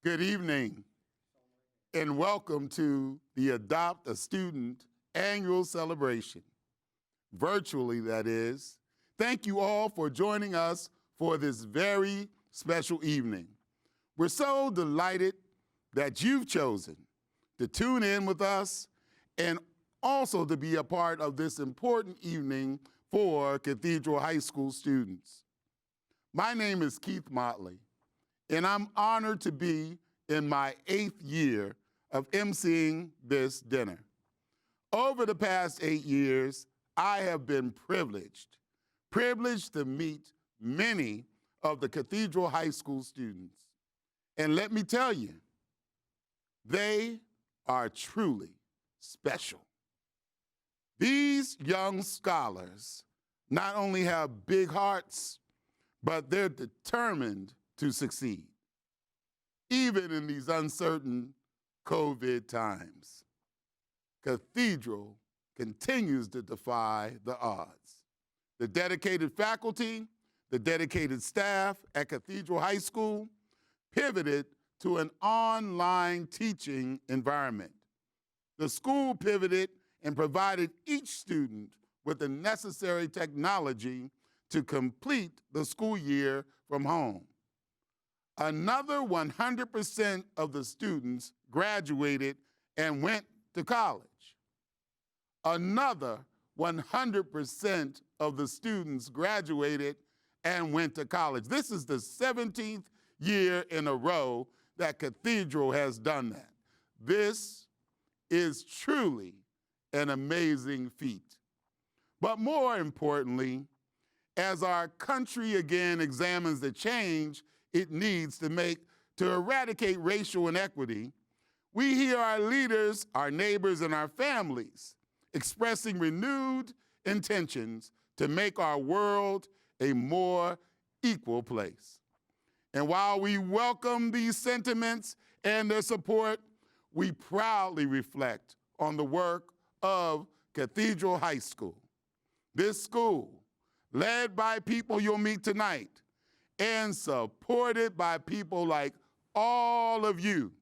Good evening, and welcome to the Adopt a Student annual celebration. Virtually, that is. Thank you all for joining us for this very special evening. We're so delighted that you've chosen to tune in with us and also to be a part of this important evening for Cathedral High School students. My name is Keith Motley, and I'm honored to be in my 8th year of emceeing this dinner. Over the past 8 years, I have been privileged to meet many of the Cathedral High School students. And let me tell you, they are truly special. These young scholars not only have big hearts, but they're determined to succeed, even in these uncertain COVID times. Cathedral continues to defy the odds. The dedicated faculty, the dedicated staff at Cathedral High School pivoted to an online teaching environment. The school pivoted and provided each student with the necessary technology to complete the school year from home. Another 100% of the students graduated and went to college. Another 100% of the students graduated and went to college. This is the 17th year in a row that Cathedral has done that. This is truly an amazing feat. But more importantly, as our country again examines the change it needs to eradicate racial inequity, we hear our leaders, our neighbors, and our families expressing renewed intentions to make our world a more equal place. And while we welcome these sentiments and their support, we proudly reflect on the work of Cathedral High School. This school, led by people you'll meet tonight and supported by people like all of you,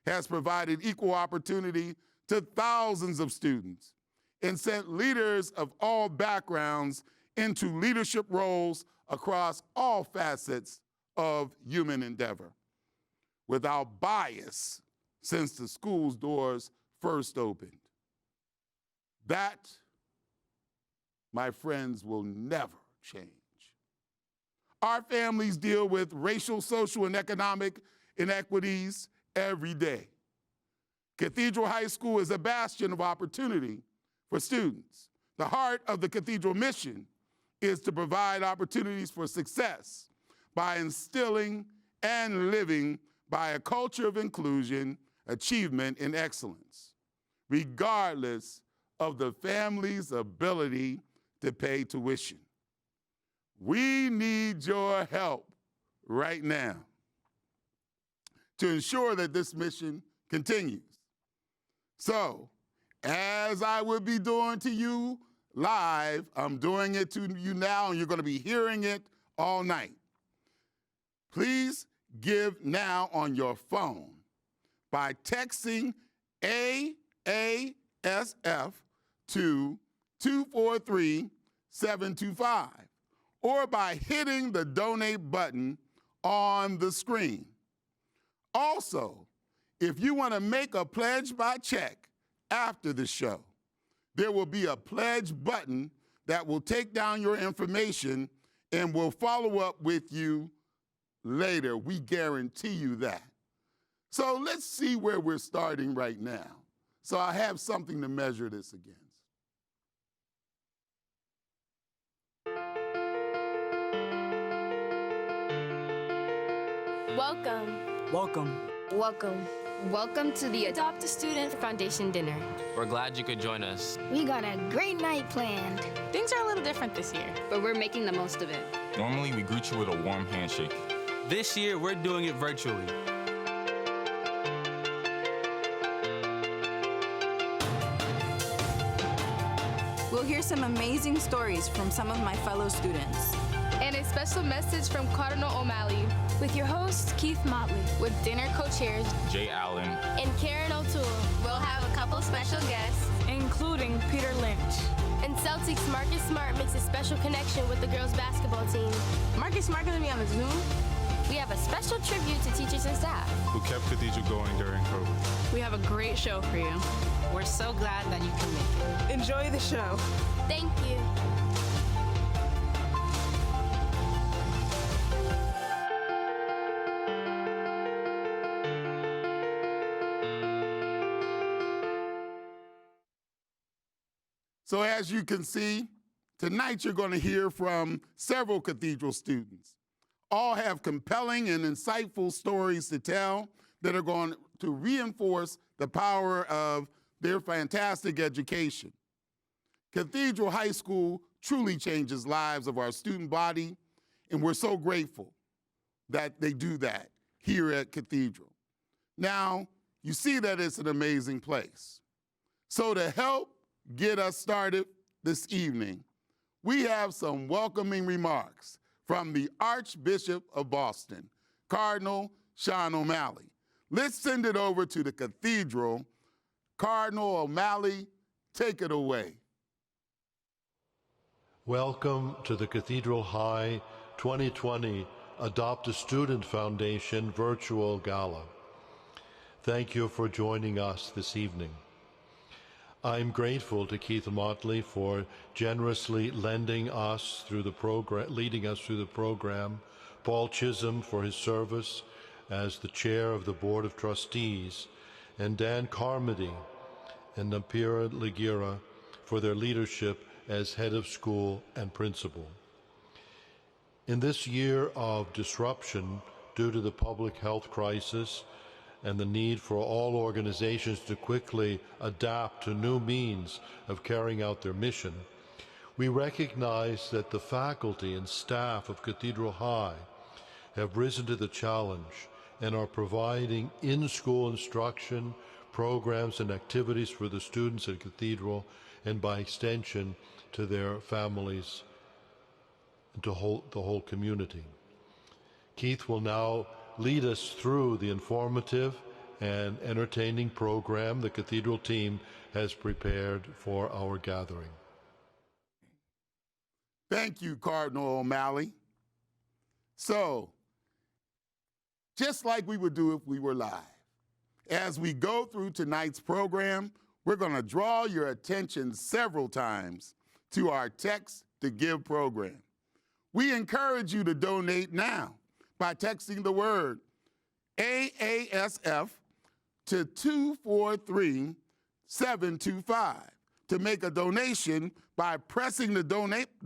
has provided equal opportunity to thousands of students and sent leaders of all backgrounds into leadership roles across all facets of human endeavor, without bias since the school's doors first opened. That, my friends, will never change. Our families deal with racial, social, and economic inequities every day. Cathedral High School is a bastion of opportunity for students. The heart of the Cathedral mission is to provide opportunities for success by instilling and living by a culture of inclusion, achievement, and excellence, regardless of the family's ability to pay tuition. We need your help right now to ensure that this mission continues. So, as I would be doing to you live, I'm doing it to you now, and you're going to be hearing it all night. Please give now on your phone by texting AASF to 243-725 or by hitting the donate button on the screen. Also, if you want to make a pledge by check after the show, there will be a pledge button that will take down your information and will follow up with you later. We guarantee you that. So let's see where we're starting right now. So I have something to measure this against. Welcome. Welcome. Welcome. Welcome to the Adopt a Student Foundation dinner. We're glad you could join us. We got a great night planned. Things are a little different this year, but we're making the most of it. Normally, we greet you with a warm handshake. This year, we're doing it virtually. We'll hear some amazing stories from some of my fellow students. And a special message from Cardinal O'Malley. With your host, Keith Motley. With dinner co-chairs Jay Allen. and Karen O'Toole. We'll have a couple special guests. Including Peter Lynch. And Celtics Marcus Smart makes a special connection with the girls' basketball team. Marcus Smart gonna be on the Zoom. We have a special tribute to teachers and staff. Who kept Cathedral going during COVID. We have a great show for you. We're so glad that you can make it. Enjoy the show. Thank you. So as you can see, tonight you're going to hear from several Cathedral students. All have compelling and insightful stories to tell that are going to reinforce the power of their fantastic education. Cathedral High School truly changes lives of our student body, and we're so grateful that they do that here at Cathedral. Now, you see that it's an amazing place. So to help get us started this evening, we have some welcoming remarks from the Archbishop of Boston, Cardinal Sean O'Malley. Let's send it over to the Cathedral. Cardinal O'Malley, take it away. Welcome to the Cathedral High 2020 Adopt a Student Foundation Virtual Gala. Thank you for joining us this evening. I'm grateful to Keith Motley for generously leading us through the program, Paul Chisholm for his service as the chair of the Board of Trustees, and Dan Carmody and Nampira Lagira for their leadership as head of school and principal. In this year of disruption due to the public health crisis and the need for all organizations to quickly adapt to new means of carrying out their mission, we recognize that the faculty and staff of Cathedral High have risen to the challenge and are providing in-school instruction, programs, and activities for the students at Cathedral, and by extension to their families and to the whole community. Keith will now lead us through the informative and entertaining program the Cathedral team has prepared for our gathering. Thank you, Cardinal O'Malley. So, just like we would do if we were live, as we go through tonight's program, we're going to draw your attention several times to our Text to Give program. We encourage you to donate now by texting the word AASF to 243-725 to make a donation by pressing the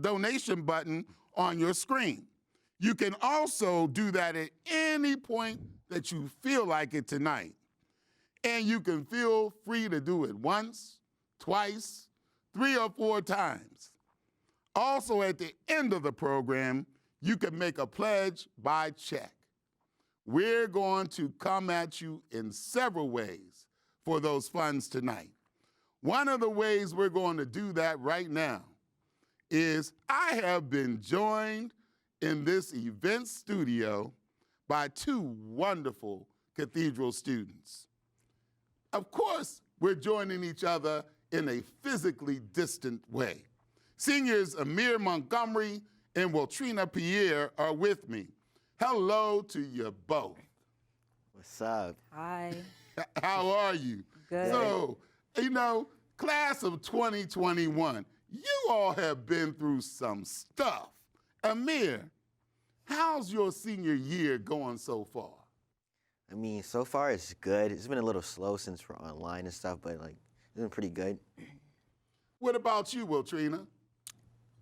donation button on your screen. You can also do that at any point that you feel like it tonight. And you can feel free to do it once, twice, 3 or 4 times. Also, at the end of the program, you can make a pledge by check. We're going to come at you in several ways for those funds tonight. One of the ways we're going to do that right now is I have been joined in this event studio by 2 wonderful Cathedral students. Of course, we're joining each other in a physically distant way. Seniors Amir Montgomery and Waltrina Pierre are with me. Hello to you both. What's up? Hi. How are you? Good. So, class of 2021, you all have been through some stuff. Amir, how's your senior year going so far? I mean, so far it's good. It's been a little slow since we're online and stuff, but it's been pretty good. What about you, Waltrina?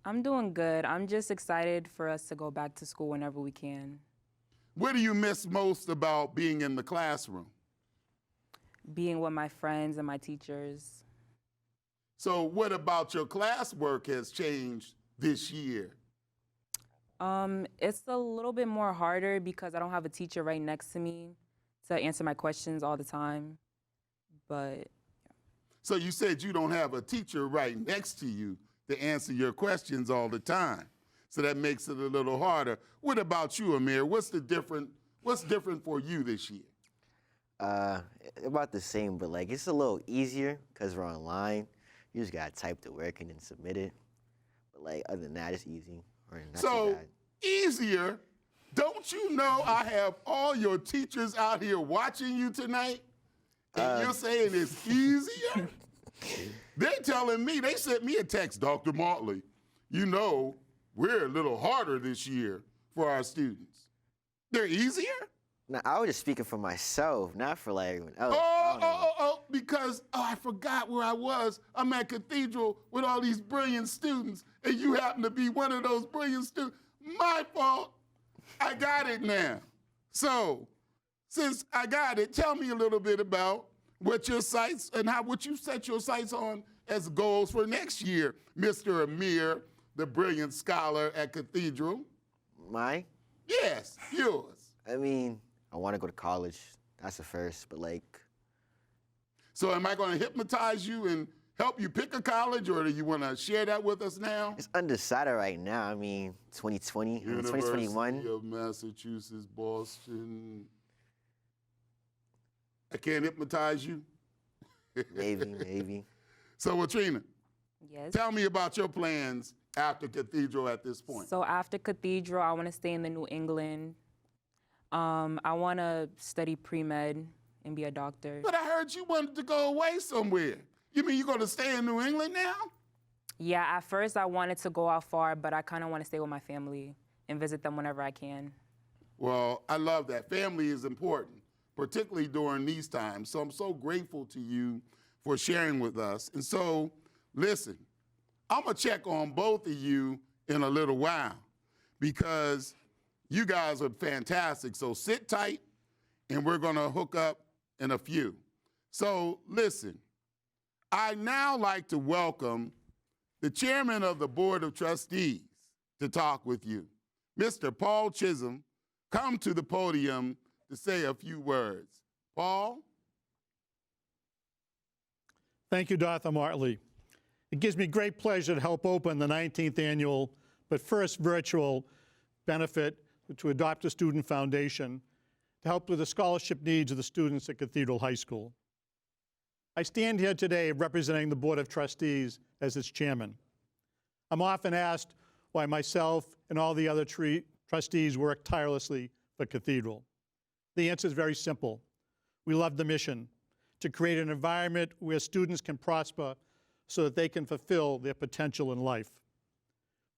I'm doing good. I'm just excited for us to go back to school whenever we can. What do you miss most about being in the classroom? Being with my friends and my teachers. So what about your classwork has changed this year? It's a little bit more harder because I don't have a teacher right next to me to answer my questions all the time, but. So you said you don't have a teacher right next to you to answer your questions all the time. so that makes it a little harder. What about you, Amir? What's different for you this year? About the same, but like it's a little easier because we're online. You just gotta type the work and then submit it. But like other than that, it's easy. Or not too So bad. easier. Don't you know I have all your teachers out here watching you tonight? And you're saying it's easier? They're telling me, they sent me a text, Dr. Motley, you know, we're a little harder this year for our students. They're easier? Now, I was just speaking for myself, not for like everyone else. Because I forgot where I was. I'm at Cathedral with all these brilliant students, and you happen to be one of those brilliant students. My fault. I got it now. So, since I got it, tell me a little bit about what your sights and what you set your sights on as goals for next year, Mr. Amir, the brilliant scholar at Cathedral. Mine? Yes, yours. I mean, I want to go to college. That's the first, but like. So am I going to hypnotize you and help you pick a college, or do you want to share that with us now? It's undecided right now. I mean, 2020, 2021. University of Massachusetts, Boston. I can't hypnotize you? Maybe. So, Latrina, Yes. tell me about your plans after Cathedral at this point. So after Cathedral, I want to stay in the New England. I want to study pre-med and be a doctor. But I heard you wanted to go away somewhere. You mean you're going to stay in New England now? Yeah, at first I wanted to go out far, but I kind of want to stay with my family and visit them whenever I can. Well, I love that. Family is important, particularly during these times. So I'm so grateful to you for sharing with us. And so, listen, I'm going to check on both of you in a little while because you guys are fantastic. So sit tight, and we're going to hook up in a few. So listen, I'd now like to welcome the chairman of the Board of Trustees to talk with you. Mr. Paul Chisholm, come to the podium to say a few words. Paul? Thank you, Dr. Martley. It gives me great pleasure to help open the 19th annual, but first virtual, benefit to Adopt a Student Foundation to help with the scholarship needs of the students at Cathedral High School. I stand here today representing the Board of Trustees as its chairman. I'm often asked why myself and all the other trustees work tirelessly for Cathedral. The answer is very simple. We love the mission to create an environment where students can prosper so that they can fulfill their potential in life.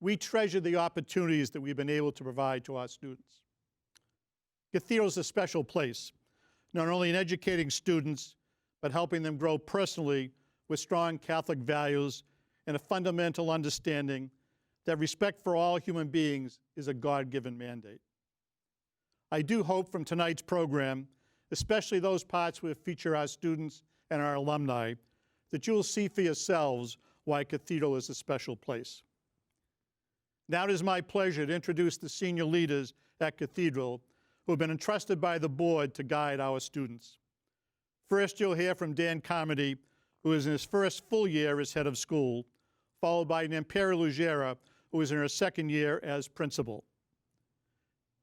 We treasure the opportunities that we've been able to provide to our students. Cathedral is a special place, not only in educating students, but helping them grow personally with strong Catholic values and a fundamental understanding that respect for all human beings is a God-given mandate. I do hope from tonight's program, especially those parts where feature our students and our alumni, that you'll see for yourselves why Cathedral is a special place. Now it is my pleasure to introduce the senior leaders at Cathedral who have been entrusted by the board to guide our students. First, you'll hear from Dan Carmody, who is in his first full year as head of school, followed by Nampera Lugera, who is in her second year as principal.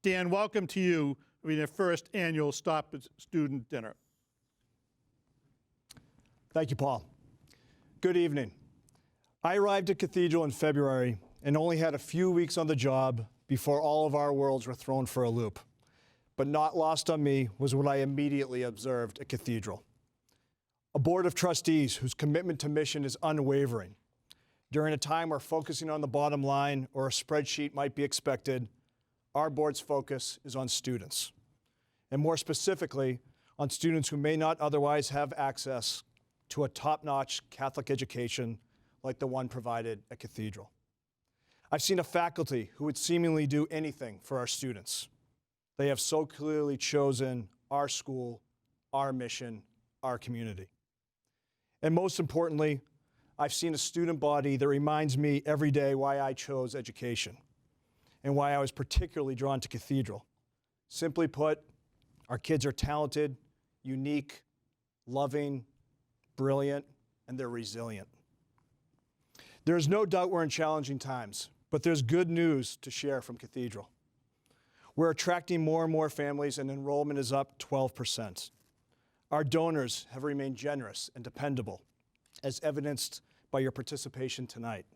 Dan, welcome to you in your first annual Stop Student Dinner. Thank you, Paul. Good evening. I arrived at Cathedral in February and only had a few weeks on the job before all of our worlds were thrown for a loop. But not lost on me was what I immediately observed at Cathedral. A board of trustees whose commitment to mission is unwavering. During a time where focusing on the bottom line or a spreadsheet might be expected, our board's focus is on students, and more specifically, on students who may not otherwise have access to a top-notch Catholic education like the one provided at Cathedral. I've seen a faculty who would seemingly do anything for our students. They have so clearly chosen our school, our mission, our community. And most importantly, I've seen a student body that reminds me every day why I chose education and why I was particularly drawn to Cathedral. Simply put, our kids are talented, unique, loving, brilliant, and they're resilient. There is no doubt we're in challenging times, But there's good news to share from Cathedral. We're attracting more and more families, and enrollment is up 12%. Our donors have remained generous and dependable, as evidenced by your participation tonight.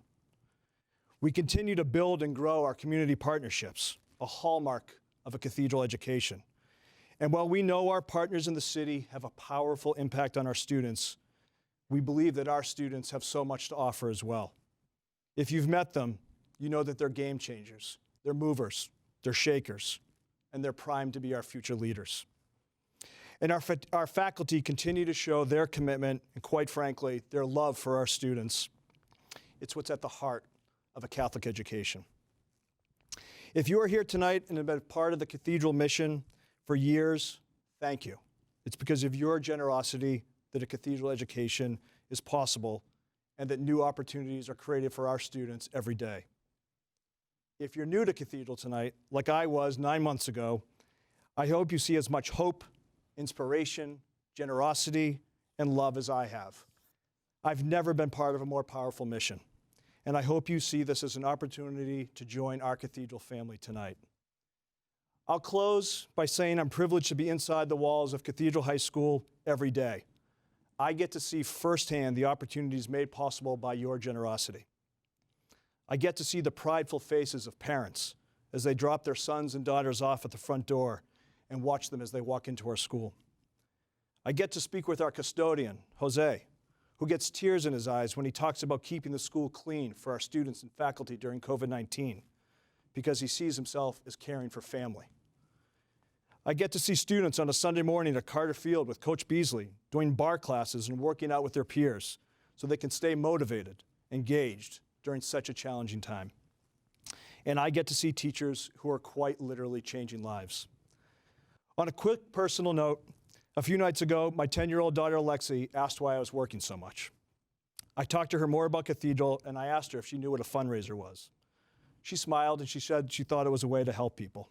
We continue to build and grow our community partnerships, a hallmark of a Cathedral education. And while we know our partners in the city have a powerful impact on our students, we believe that our students have so much to offer as well. If you've met them, you know that they're game changers, they're movers, they're shakers, and they're primed to be our future leaders. And our faculty continue to show their commitment and, quite frankly, their love for our students. It's what's at the heart of a Catholic education. If you are here tonight and have been part of the Cathedral mission for years, thank you. It's because of your generosity that a Cathedral education is possible and that new opportunities are created for our students every day. If you're new to Cathedral tonight, like I was 9 months ago, I hope you see as much hope, inspiration, generosity, and love as I have. I've never been part of a more powerful mission, and I hope you see this as an opportunity to join our Cathedral family tonight. I'll close by saying I'm privileged to be inside the walls of Cathedral High School every day. I get to see firsthand the opportunities made possible by your generosity. I get to see the prideful faces of parents as they drop their sons and daughters off at the front door and watch them as they walk into our school. I get to speak with our custodian, Jose, who gets tears in his eyes when he talks about keeping the school clean for our students and faculty during COVID-19, because he sees himself as caring for family. I get to see students on a Sunday morning at Carter Field with Coach Beasley doing bar classes and working out with their peers so they can stay motivated, engaged during such a challenging time. And I get to see teachers who are quite literally changing lives. On a quick personal note, a few nights ago, my 10-year-old daughter, Alexi, asked why I was working so much. I talked to her more about Cathedral, and I asked her if she knew what a fundraiser was. She smiled, and she said she thought it was a way to help people.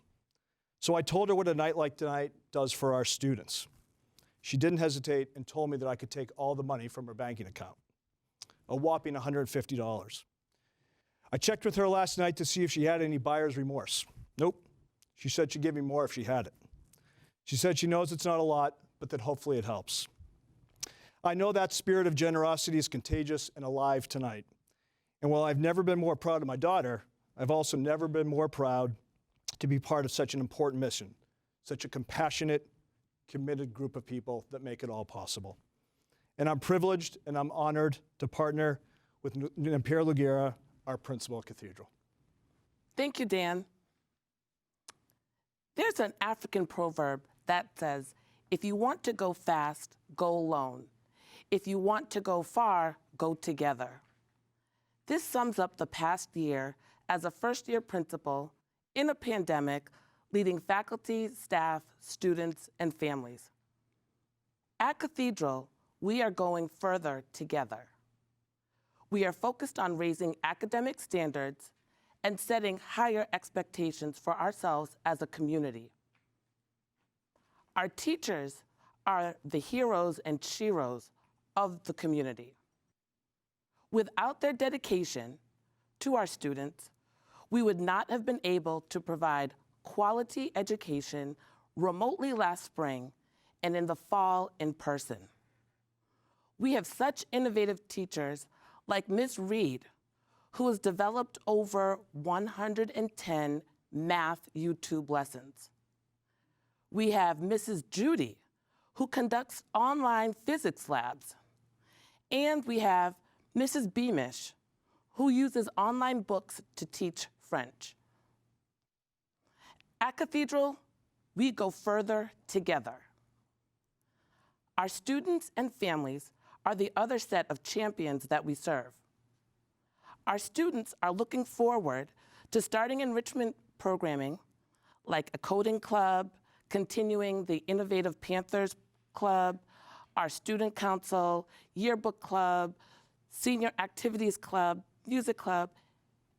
So I told her what a night like tonight does for our students. She didn't hesitate and told me that I could take all the money from her banking account, a whopping $150. I checked with her last night to see if she had any buyer's remorse. Nope. She said she'd give me more if she had it. She said she knows it's not a lot, but that hopefully it helps. I know that spirit of generosity is contagious and alive tonight. And while I've never been more proud of my daughter, I've also never been more proud to be part of such an important mission, such a compassionate, committed group of people that make it all possible. And I'm privileged and I'm honored to partner with Pierre Lugera, our principal at Cathedral. Thank you, Dan. There's an African proverb that says, if you want to go fast, go alone. If you want to go far, go together. This sums up the past year as a first-year principal in a pandemic, leading faculty, staff, students, and families. At Cathedral, we are going further together. We are focused on raising academic standards and setting higher expectations for ourselves as a community. Our teachers are the heroes and sheroes of the community. Without their dedication to our students, we would not have been able to provide quality education remotely last spring and in the fall in person. We have such innovative teachers like Ms. Reed, who has developed over 110 math YouTube lessons. We have Mrs. Judy, who conducts online physics labs. And we have Mrs. Beamish, who uses online books to teach French. At Cathedral, we go further together. Our students and families are the other set of champions that we serve. Our students are looking forward to starting enrichment programming like a coding club, continuing the Innovative Panthers Club, our student council, yearbook club, senior activities club, music club,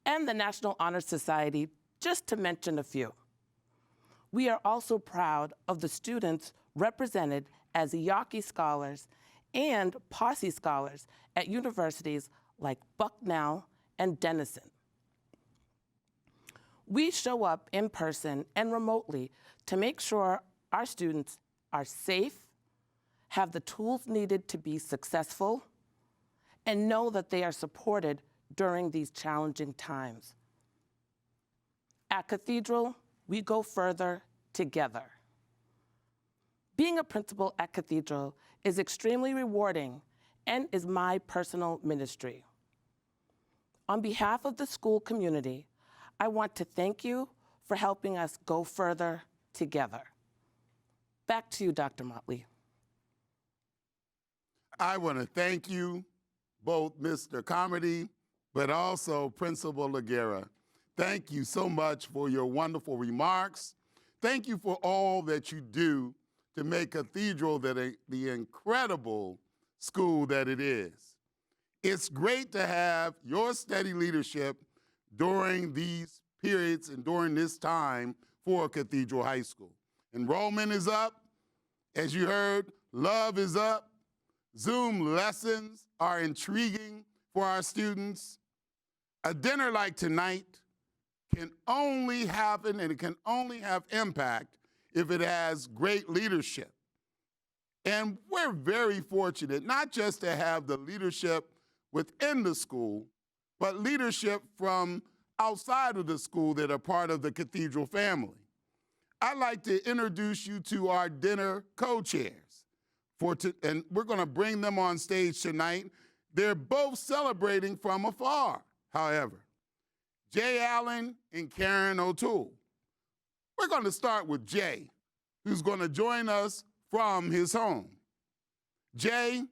and the National Honor Society, just to mention a few. We are also proud of the students represented as Yawkey Scholars and Posse Scholars at universities like Bucknell and Denison. We show up in person and remotely to make sure our students are safe, have the tools needed to be successful, and know that they are supported during these challenging times. At Cathedral, we go further together. Being a principal at Cathedral is extremely rewarding and is my personal ministry. On behalf of the school community, I want to thank you for helping us go further together. Back to you, Dr. Motley. I want to thank you, both Mr. Carmody, but also Principal Laguerra. Thank you so much for your wonderful remarks. Thank you for all that you do to make Cathedral the incredible school that it is. It's great to have your steady leadership during these periods and during this time for Cathedral High School. Enrollment is up. As you heard, love is up. Zoom lessons are intriguing for our students. A dinner like tonight can only happen and it can only have impact if it has great leadership. And we're very fortunate not just to have the leadership within the school, but leadership from outside of the school that are part of the Cathedral family. I'd like to introduce you to our dinner co-chairs. And we're going to bring them on stage tonight. They're both celebrating from afar, however. Jay Allen and Karen O'Toole. We're going to start with Jay, who's going to join us from his home. Jay,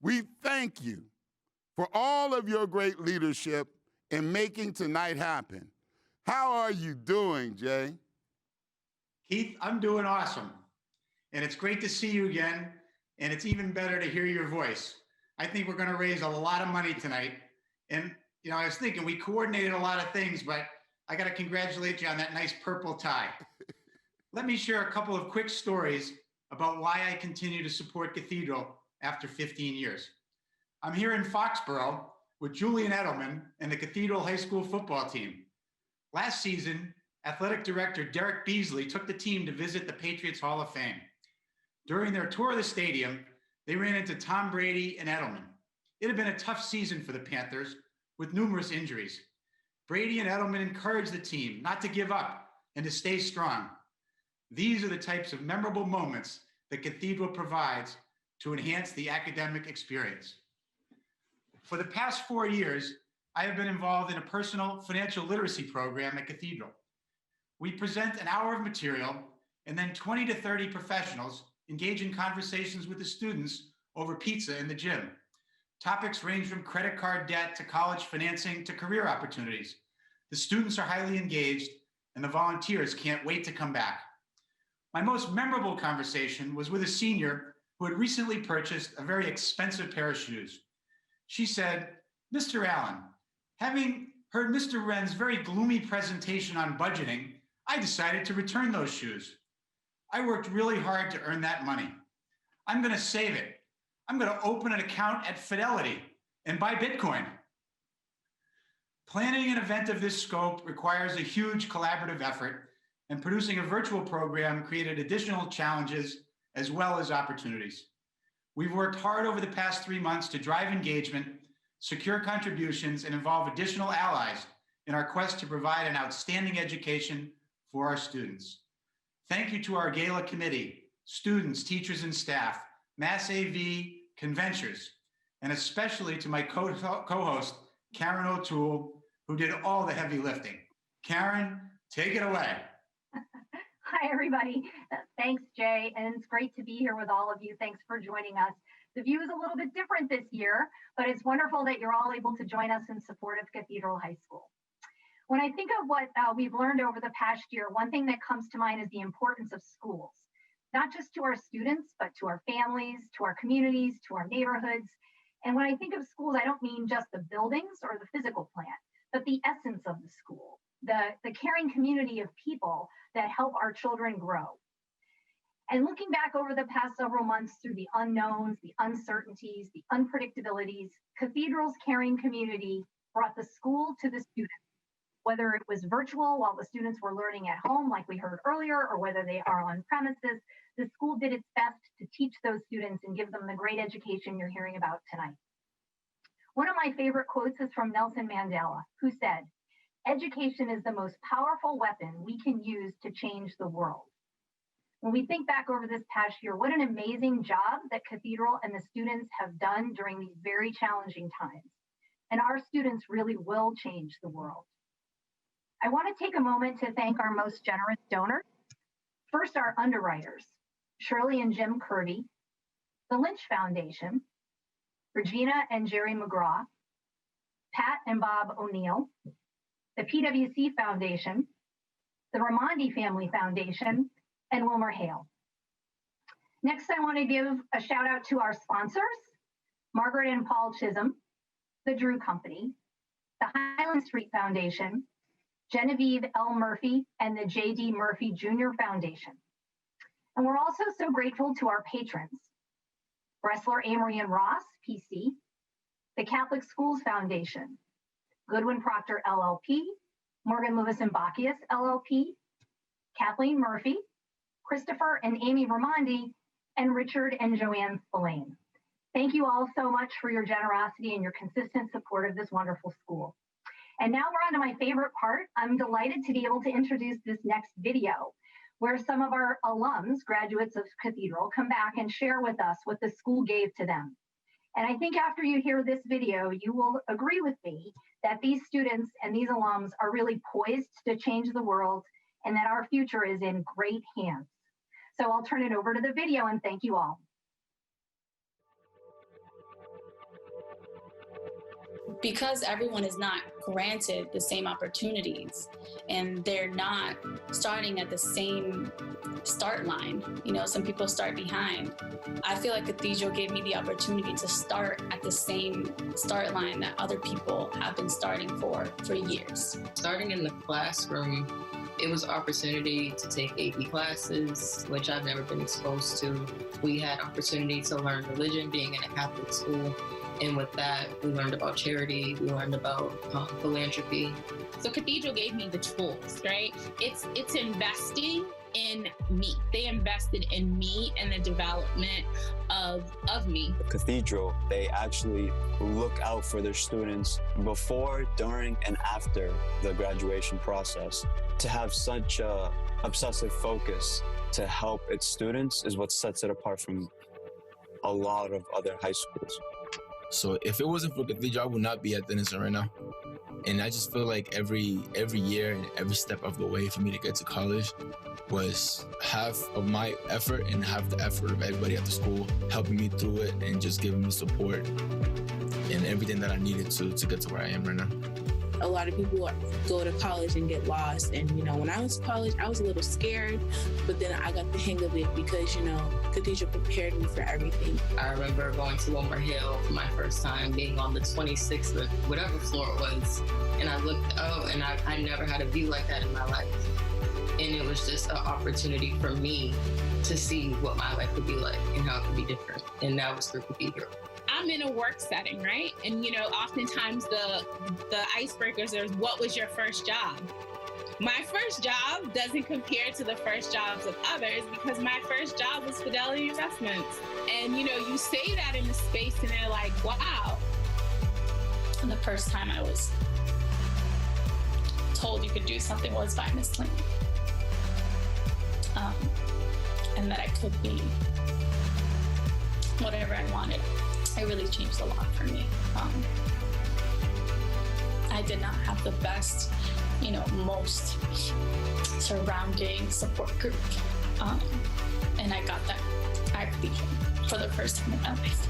we thank you for all of your great leadership in making tonight happen. How are you doing, Jay? Keith, I'm doing awesome. And it's great to see you again. And it's even better to hear your voice. I think we're going to raise a lot of money tonight. And, you know, I was thinking we coordinated a lot of things, but I got to congratulate you on that nice purple tie. Let me share a couple of quick stories about why I continue to support Cathedral after 15 years. I'm here in Foxborough with Julian Edelman and the Cathedral High School football team. Last season, Athletic Director Derek Beasley took the team to visit the Patriots Hall of Fame. During their tour of the stadium, they ran into Tom Brady and Edelman. It had been a tough season for the Panthers with numerous injuries. Brady and Edelman encouraged the team not to give up and to stay strong. These are the types of memorable moments that Cathedral provides to enhance the academic experience. For the past 4 years, I have been involved in a personal financial literacy program at Cathedral. We present an hour of material, and then 20 to 30 professionals engage in conversations with the students over pizza in the gym. Topics range from credit card debt to college financing to career opportunities. The students are highly engaged, and the volunteers can't wait to come back. My most memorable conversation was with a senior who had recently purchased a very expensive pair of shoes. She said, "Mr. Allen, having heard Mr. Wren's very gloomy presentation on budgeting, I decided to return those shoes. I worked really hard to earn that money. I'm going to save it. I'm going to open an account at Fidelity and buy Bitcoin." Planning an event of this scope requires a huge collaborative effort, and producing a virtual program created additional challenges as well as opportunities. We've worked hard over the past 3 months to drive engagement, secure contributions, and involve additional allies in our quest to provide an outstanding education for our students. Thank you to our gala committee, students, teachers, and staff, Mass AV, Conventures, and especially to my co-host, Karen O'Toole, who did all the heavy lifting. Karen, take it away. Hi, everybody. Thanks, Jay, and it's great to be here with all of you. Thanks for joining us. The view is a little bit different this year, but it's wonderful that you're all able to join us in support of Cathedral High School. When I think of what we've learned over the past year, one thing that comes to mind is the importance of schools, not just to our students, but to our families, to our communities, to our neighborhoods. And when I think of schools, I don't mean just the buildings or the physical plant, but the essence of the school, the caring community of people that help our children grow. And looking back over the past several months through the unknowns, the uncertainties, the unpredictabilities, Cathedral's caring community brought the school to the students. Whether it was virtual while the students were learning at home, like we heard earlier, or whether they are on premises, the school did its best to teach those students and give them the great education you're hearing about tonight. One of my favorite quotes is from Nelson Mandela, who said, "Education is the most powerful weapon we can use to change the world." When we think back over this past year, what an amazing job that Cathedral and the students have done during these very challenging times. And our students really will change the world. I want to take a moment to thank our most generous donors. First, our underwriters, Shirley and Jim Kirby, the Lynch Foundation, Regina and Jerry McGraw, Pat and Bob O'Neill, the PwC Foundation, the Raimondi Family Foundation, and Wilmer Hale. Next, I want to give a shout out to our sponsors, Margaret and Paul Chisholm, the Drew Company, the Highland Street Foundation, Genevieve L. Murphy, and the J.D. Murphy Jr. Foundation. And we're also so grateful to our patrons, Bressler, Amory, and Ross, PC, the Catholic Schools Foundation, Goodwin Proctor, LLP, Morgan Lewis and Bacchius, LLP, Kathleen Murphy, Christopher and Amy Raimondi, and Richard and Joanne Spillane. Thank you all so much for your generosity and your consistent support of this wonderful school. And now we're on to my favorite part. I'm delighted to be able to introduce this next video, where some of our alums, graduates of Cathedral, come back and share with us what the school gave to them. And I think after you hear this video, you will agree with me that these students and these alums are really poised to change the world and that our future is in great hands. So I'll turn it over to the video and thank you all. Because everyone is not granted the same opportunities and they're not starting at the same start line. You know, some people start behind. I feel like Cathedral gave me the opportunity to start at the same start line that other people have been starting for years. Starting in the classroom, it was an opportunity to take AP classes, which I've never been exposed to. We had opportunity to learn religion being in a Catholic school. And with that, we learned about charity, we learned about philanthropy. So Cathedral gave me the tools, right? It's investing in me. They invested in me and the development of me. Cathedral, they actually look out for their students before, during, and after the graduation process. To have such a obsessive focus to help its students is what sets it apart from a lot of other high schools. So if it wasn't for Cathedral, I would not be at Denison right now. And I just feel like every year and every step of the way for me to get to college was half of my effort and half the effort of everybody at the school helping me through it and just giving me support and everything that I needed to get to where I am right now. A lot of people go to college and get lost. And, you know, when I was in college, I was a little scared, but then I got the hang of it because, you know, Cathedral prepared me for everything. I remember going to Wilmer Hill for my first time, being on the 26th or whatever floor it was. And I looked out and I never had a view like that in my life. And it was just an opportunity for me to see what my life would be like and how it could be different. And that was through Cathedral. I'm in a work setting, right? And, you know, oftentimes the icebreakers are, what was your first job? My first job doesn't compare to the first jobs of others because my first job was Fidelity Investments. And, you know, you say that in the space and they're like, wow. And the first time I was told you could do something was by Miss Lane. And that I could be whatever I wanted. It really changed a lot for me. I did not have the best, you know, most surrounding support group. And I got that at Cathedral for the first time in my life.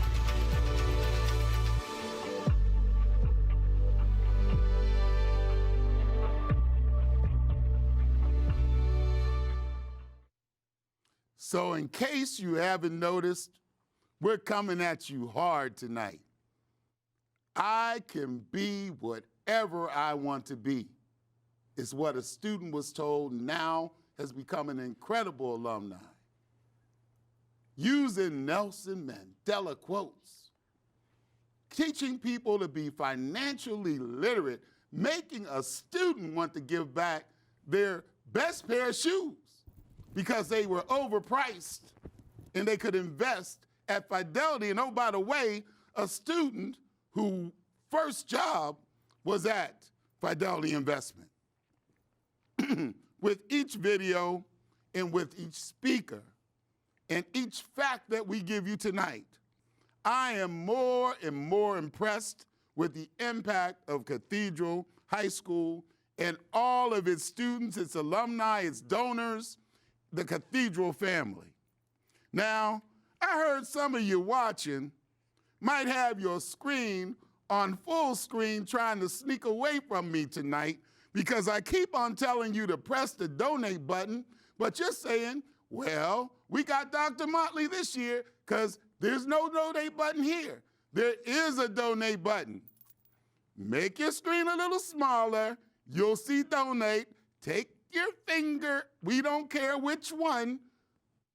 So in case you haven't noticed, we're coming at you hard tonight. I can be whatever I want to be. It's what a student was told, now has become an incredible alumni. Using Nelson Mandela quotes, teaching people to be financially literate making a student want to give back their best pair of shoes because they were overpriced and they could invest at Fidelity. And oh, by the way, a student whose first job was at Fidelity Investment. With each video and with each speaker and each fact that we give you tonight, I am more and more impressed with the impact of Cathedral High School and all of its students, its alumni, its donors, the Cathedral family. Now, I heard some of you watching might have your screen on full screen trying to sneak away from me tonight because I keep on telling you to press the donate button, but you're saying, well, we got Dr. Motley this year because there's no donate button here. There is a donate button. Make your screen a little smaller. You'll see donate. Take your finger, we don't care which one,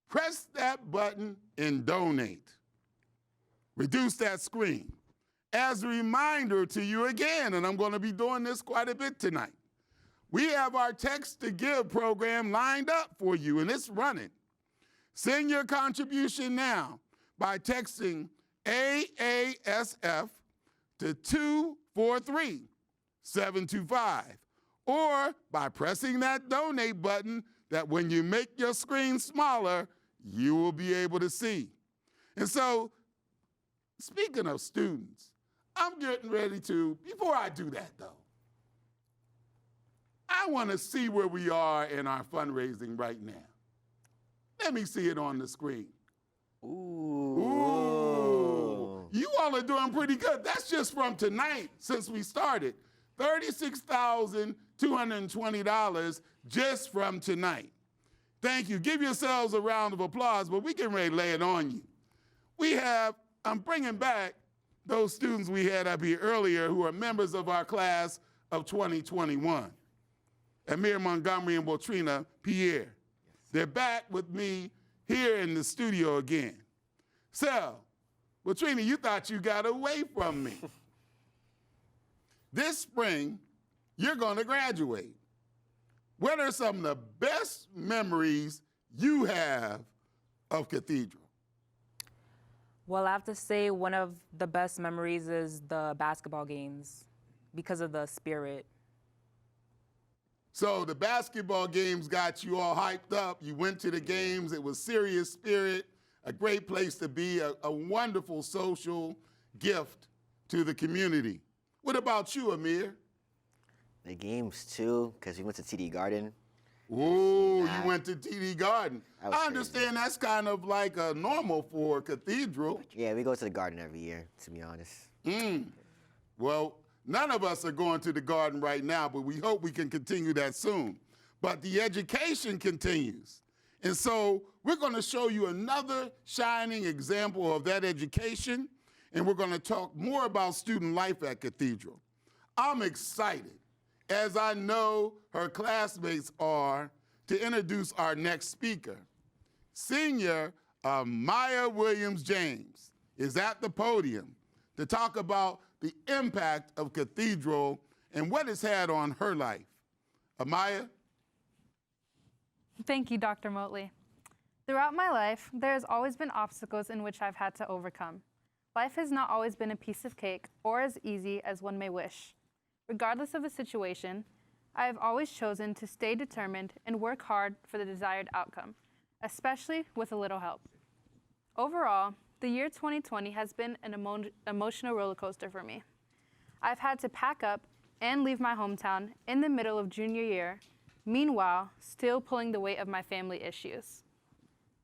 press that button and donate. Reduce that screen. As a reminder to you again, and I'm going to be doing this quite a bit tonight, we have our Text to Give program lined up for you, and it's running. Send your contribution now by texting AASF to 243-725, or by pressing that donate button that when you make your screen smaller, you will be able to see. And so, speaking of students, I'm getting ready to, before I do that though, I want to see where we are in our fundraising right now. Let me see it on the screen. Ooh. You all are doing pretty good. That's just from tonight since we started. $36,220 just from tonight. Thank you. Give yourselves a round of applause, but we can ready to lay it on you. I'm bringing back those students we had up here earlier who are members of our class of 2021. Amir Montgomery and Botrina Pierre. They're back with me here in the studio again. So, Botrina, you thought you got away from me. This spring, you're going to graduate. What are some of the best memories you have of Cathedral? Well, I have to say one of the best memories is the basketball games because of the spirit. So the basketball games got you all hyped up. You went to the games. It was serious spirit, a great place to be, a wonderful social gift to the community. What about you, Amir? The games too, because we went to TD Garden. Ooh, you went to TD Garden. I understand that's kind of like a normal for Cathedral. Yeah, we go to the Garden every year, to be honest. Well, none of us are going to the Garden right now, but we hope we can continue that soon. But the education continues. And so we're going to show you another shining example of that education, and we're going to talk more about student life at Cathedral. I'm excited, as I know her classmates are, to introduce our next speaker. Senior Maya Williams-James is at the podium to talk about the impact of Cathedral and what it's had on her life. Amaya? Thank you, Dr. Motley. Throughout my life, there has always been obstacles in which I've had to overcome. Life has not always been a piece of cake or as easy as one may wish. Regardless of the situation, I have always chosen to stay determined and work hard for the desired outcome, especially with a little help. Overall, the year 2020 has been an emotional roller coaster for me. I've had to pack up and leave my hometown in the middle of junior year, meanwhile, still pulling the weight of my family issues.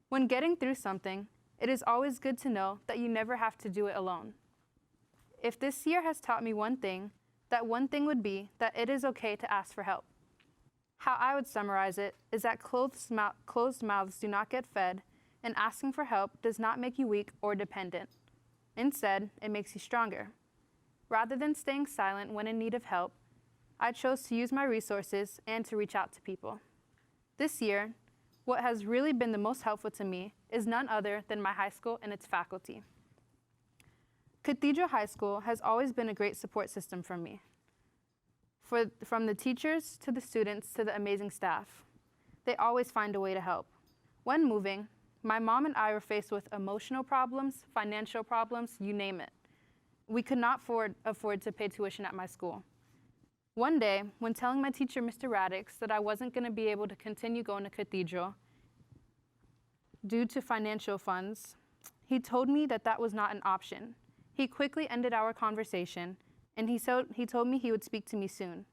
When getting through something, it is always good to know that you never have to do it alone. If this year has taught me one thing, that one thing would be that it is okay to ask for help. How I would summarize it is that closed mouths do not get fed, and asking for help does not make you weak or dependent. Instead, it makes you stronger. Rather than staying silent when in need of help, I chose to use my resources and to reach out to people. This year, what has really been the most helpful to me is none other than my high school and its faculty. Cathedral High School has always been a great support system for me. from the teachers to the students to the amazing staff. They always find a way to help. When moving, my mom and I were faced with emotional problems, financial problems, you name it. We could not afford to pay tuition at my school. One day, when telling my teacher, Mr. Radix, that I wasn't going to be able to continue going to Cathedral due to financial funds, he told me that that was not an option. He quickly ended our conversation, and he told me he would speak to me soon.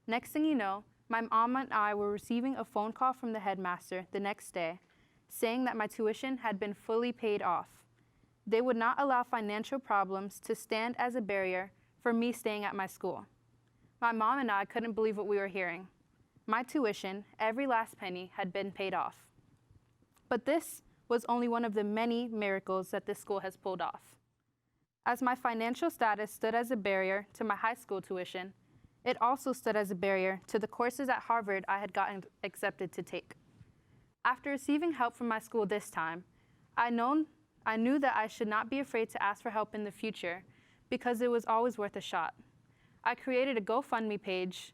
Next thing you know, my mom and I were receiving a phone call from the headmaster the next day saying that my tuition had been fully paid off. They would not allow financial problems to stand as a barrier for me staying at my school. My mom and I couldn't believe what we were hearing. My tuition, every last penny, had been paid off. But this was only one of the many miracles that this school has pulled off. As my financial status stood as a barrier to my high school tuition, it also stood as a barrier to the courses at Harvard I had gotten accepted to take. After receiving help from my school this time, I knew that I should not be afraid to ask for help in the future because it was always worth a shot. I created a GoFundMe page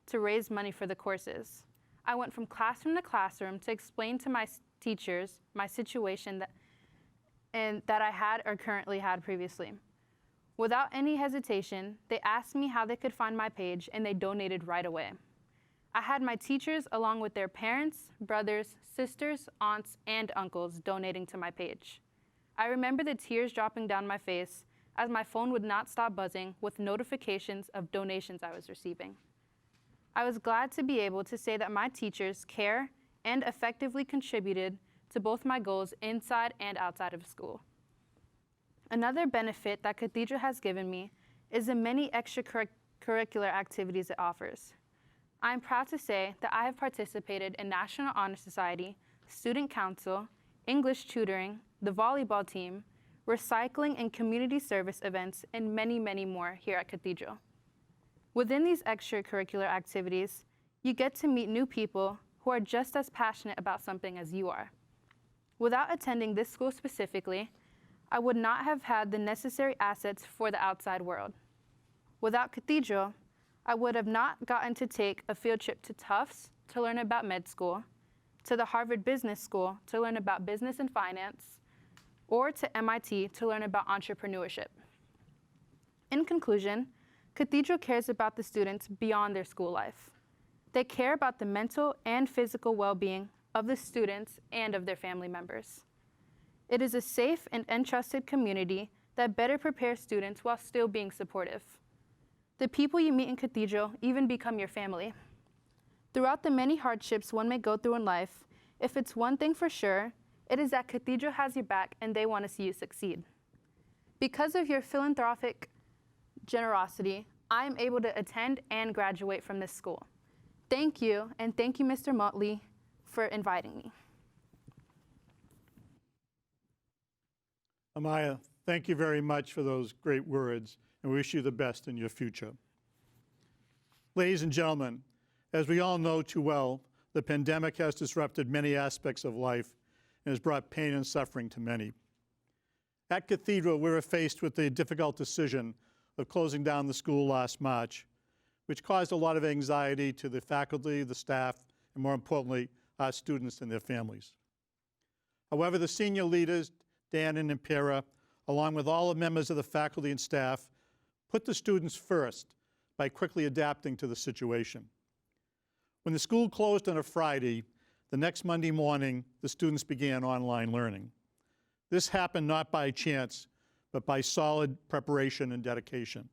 to raise money for the courses. I went from classroom to classroom to explain to my teachers my situation that I had or currently had previously. Without any hesitation, they asked me how they could find my page, and they donated right away. I had my teachers, along with their parents, brothers, sisters, aunts, and uncles, donating to my page. I remember the tears dropping down my face as my phone would not stop buzzing with notifications of donations I was receiving. I was glad to be able to say that my teachers care and effectively contributed to both my goals inside and outside of school. Another benefit that Cathedral has given me is the many extracurricular activities it offers. I am proud to say that I have participated in National Honor Society, Student Council, English tutoring, the volleyball team, recycling and community service events, and many, many more here at Cathedral. Within these extracurricular activities, you get to meet new people who are just as passionate about something as you are. Without attending this school specifically, I would not have had the necessary assets for the outside world. Without Cathedral, I would have not gotten to take a field trip to Tufts to learn about med school, to the Harvard Business School to learn about business and finance, or to MIT to learn about entrepreneurship. In conclusion, Cathedral cares about the students beyond their school life. They care about the mental and physical well-being of the students and of their family members. It is a safe and entrusted community that better prepares students while still being supportive. The people you meet in Cathedral even become your family. Throughout the many hardships one may go through in life, if it's one thing for sure, it is that Cathedral has your back and they want to see you succeed. Because of your philanthropic generosity, I am able to attend and graduate from this school. Thank you, and thank you, Mr. Motley, for inviting me. Amaya, thank you very much for those great words, and we wish you the best in your future. Ladies and gentlemen, as we all know too well, the pandemic has disrupted many aspects of life and has brought pain and suffering to many. At Cathedral, we were faced with the difficult decision of closing down the school last March, which caused a lot of anxiety to the faculty, the staff, and more importantly, our students and their families. However, the senior leaders, Dan and Impera, along with all the members of the faculty and staff, put the students first by quickly adapting to the situation. When the school closed on a Friday, the next Monday morning, the students began online learning. This happened not by chance, but by solid preparation and dedication.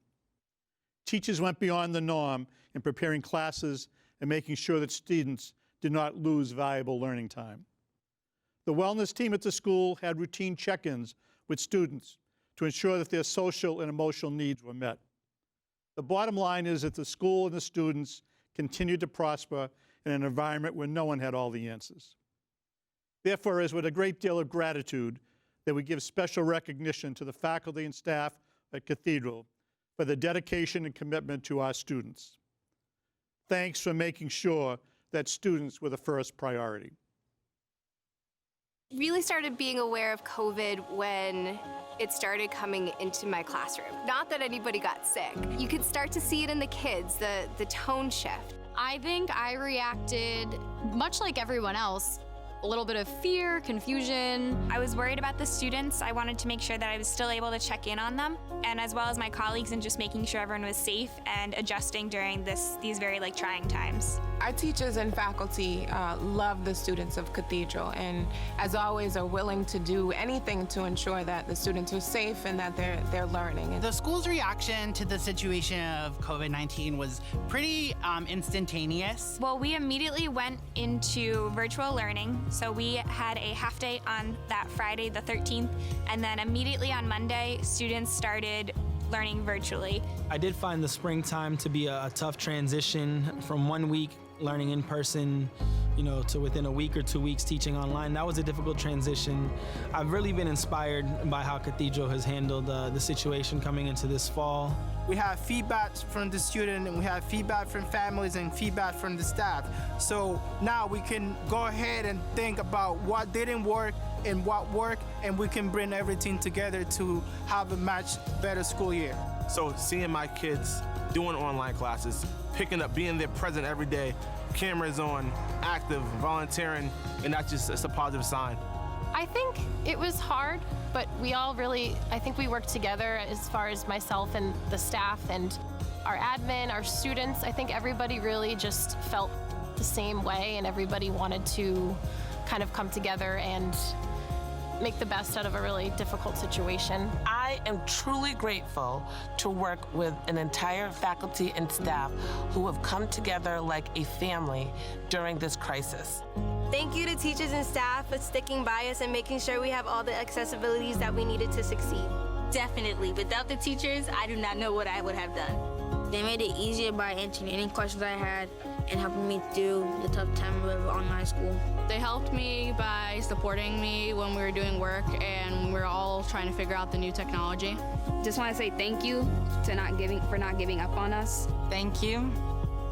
Teachers went beyond the norm in preparing classes and making sure that students did not lose valuable learning time. The wellness team at the school had routine check-ins with students to ensure that their social and emotional needs were met. The bottom line is that the school and the students continued to prosper in an environment where no one had all the answers. Therefore, it is with a great deal of gratitude that we give special recognition to the faculty and staff at Cathedral for the dedication and commitment to our students. Thanks for making sure that students were the first priority. Really started being aware of COVID when it started coming into my classroom. Not that anybody got sick. You could start to see it in the kids, the tone shift. I think I reacted much like everyone else. A little bit of fear, confusion. I was worried about the students. I wanted to make sure that I was still able to check in on them, and as well as my colleagues, and just making sure everyone was safe and adjusting during these very trying times. Our teachers and faculty love the students of Cathedral, and as always are willing to do anything to ensure that the students are safe and that they're learning. The school's reaction to the situation of COVID-19 was pretty instantaneous. Well, we immediately went into virtual learning. So we had a half day on that Friday the 13th, and then immediately on Monday, students started learning virtually. I did find the springtime to be a tough transition from 1 week learning in person, to within a week or 2 weeks teaching online. That was a difficult transition. I've really been inspired by how Cathedral has handled the situation coming into this fall. We have feedback from the student, and we have feedback from families and feedback from the staff. So now we can go ahead and think about what didn't work and what worked, and we can bring everything together to have a much better school year. So seeing my kids doing online classes, picking up, being there present every day, cameras on, active, volunteering, and it's a positive sign. I think it was hard, but I think we worked together as far as myself and the staff and our admin, our students. I think everybody really just felt the same way, and everybody wanted to kind of come together and make the best out of a really difficult situation. I am truly grateful to work with an entire faculty and staff who have come together like a family during this crisis. Thank you to teachers and staff for sticking by us and making sure we have all the accessibilities that we needed to succeed. Definitely. Without the teachers, I do not know what I would have done. They made it easier by answering any questions I had and helping me through the tough time of online school. They helped me by supporting me when we were doing work and we were all trying to figure out the new technology. Just want to say thank you for not giving up on us. Thank you.